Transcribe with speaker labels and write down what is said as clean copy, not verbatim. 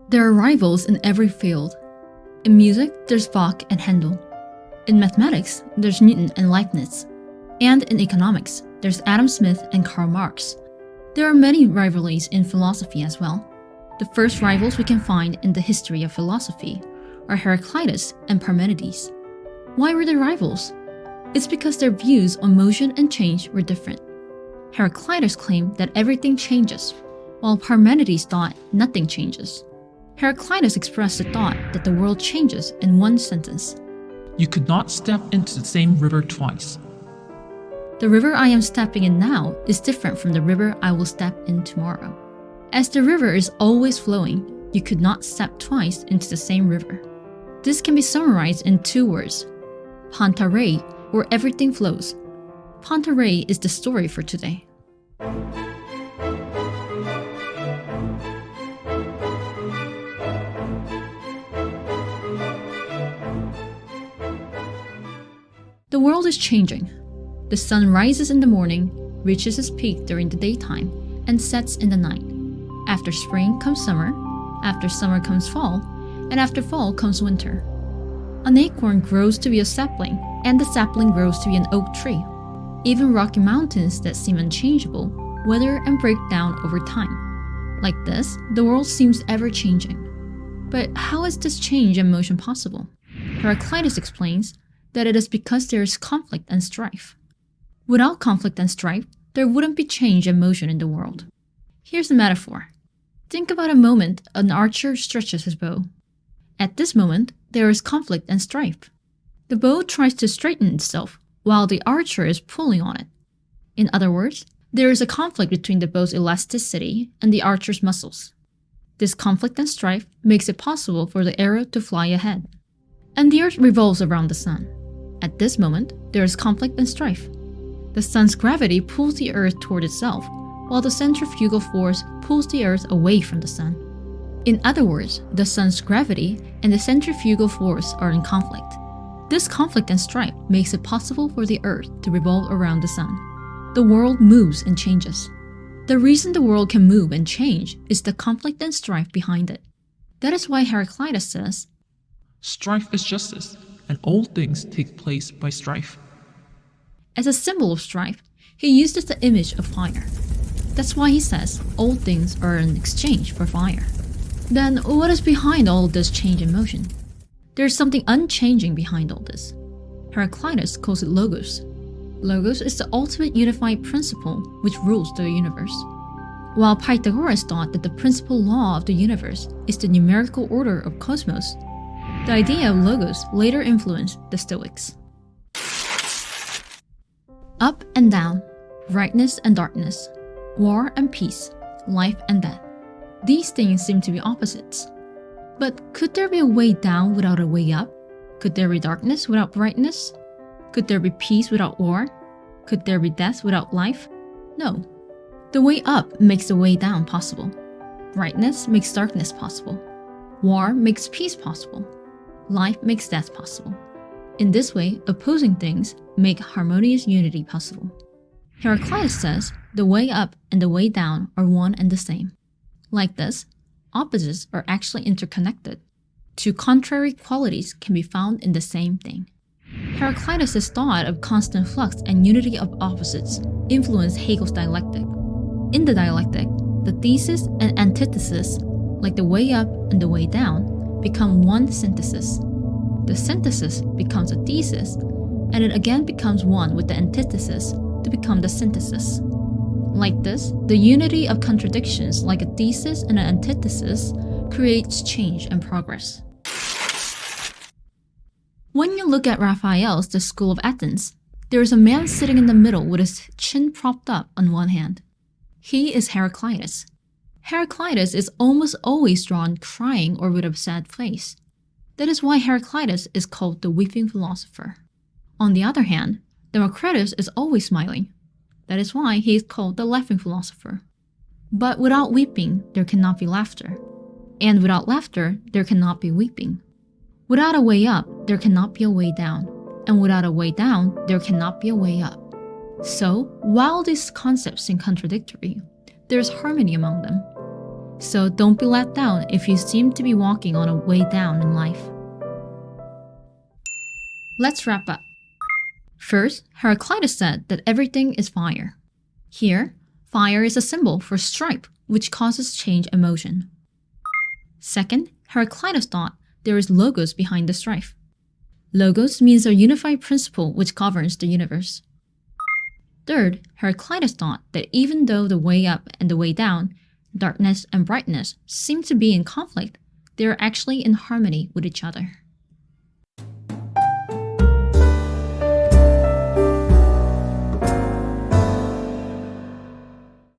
Speaker 1: There are rivals in every field. In music, there's Bach and Handel. In mathematics, there's Newton and Leibniz. And in economics, there's Adam Smith and Karl Marx. There are many rivalries in philosophy as well. The first rivals we can find in the history of philosophy are Heraclitus and Parmenides. Why were they rivals? It's because their views on motion and change were different. Heraclitus claimed that everything changes, while Parmenides thought nothing changes. Heraclitus expressed the thought that the world changes in one sentence.
Speaker 2: You could not step into the same river twice.
Speaker 1: The river I am stepping in now is different from the river I will step in tomorrow. As the river is always flowing, you could not step twice into the same river. This can be summarized in two words: Panta Rhei, or everything flows. Panta Rhei is the story for today. The world is changing. The sun rises in the morning, reaches its peak during the daytime, and sets in the night. After spring comes summer, after summer comes fall, and after fall comes winter. An acorn grows to be a sapling, and the sapling grows to be an oak tree. Even rocky mountains that seem unchangeable wither and break down over time. Like this, the world seems ever-changing. But how is this change and motion possible? Heraclitus explains that it is because there is conflict and strife. Without conflict and strife, there wouldn't be change and motion in the world. Here's a metaphor. Think about a moment an archer stretches his bow. At this moment, there is conflict and strife. The bow tries to straighten itself, while the archer is pulling on it. In other words, there is a conflict between the bow's elasticity and the archer's muscles. This conflict and strife makes it possible for the arrow to fly ahead. And the earth revolves around the sun. At this moment, there is conflict and strife. The sun's gravity pulls the earth toward itself, while the centrifugal force pulls the earth away from the sun. In other words, the sun's gravity and the centrifugal force are in conflict. This conflict and strife makes it possible for the earth to revolve around the sun. The world moves and changes. The reason the world can move and change is the conflict and strife behind it. That is why Heraclitus says,
Speaker 2: Strife is justice, and all things take place by strife.
Speaker 1: As a symbol of strife, he uses the image of fire. That's why he says all things are in exchange for fire. Then what is behind all this change and motion? There is something unchanging behind all this. Heraclitus calls it logos. Logos is the ultimate unified principle which rules the universe. While Pythagoras thought that the principal law of the universe is the numerical order of cosmos, the idea of logos later influenced the Stoics. Up and down, brightness and darkness, war and peace, life and death. These things seem to be opposites. But could there be a way down without a way up? Could there be darkness without brightness? Could there be peace without war? Could there be death without life? No. The way up makes the way down possible. Brightness makes darkness possible. War makes peace possible. Life makes death possible. In this way, opposing things make harmonious unity possible. Heraclitus says the way up and the way down are one and the same. Like this, opposites are actually interconnected. Two contrary qualities can be found in the same thing. Heraclitus' thought of constant flux and unity of opposites influenced Hegel's dialectic. In the dialectic, the thesis and antithesis, like the way up and the way down, become one synthesis. The synthesis becomes a thesis, and it again becomes one with the antithesis to become the synthesis. Like this, the unity of contradictions like a thesis and an antithesis creates change and progress. When you look at Raphael's The School of Athens, there is a man sitting in the middle with his chin propped up on one hand. He is Heraclitus. Heraclitus is almost always drawn crying or with a sad face. That is why Heraclitus is called the weeping philosopher. On the other hand, Democritus is always smiling. That is why he is called the laughing philosopher. But without weeping, there cannot be laughter. And without laughter, there cannot be weeping. Without a way up, there cannot be a way down. And without a way down, there cannot be a way up. So, while these concepts seem contradictory, there is harmony among them. So don't be let down if you seem to be walking on a way down in life. Let's wrap up. First, Heraclitus said that everything is fire. Here, fire is a symbol for stripe, which causes change and motion. Second, Heraclitus thought there is logos behind the strife. Logos means a unified principle which governs the universe. Third, Heraclitus thought that even though the way up and the way down, darkness and brightness, seem to be in conflict, they are actually in harmony with each other.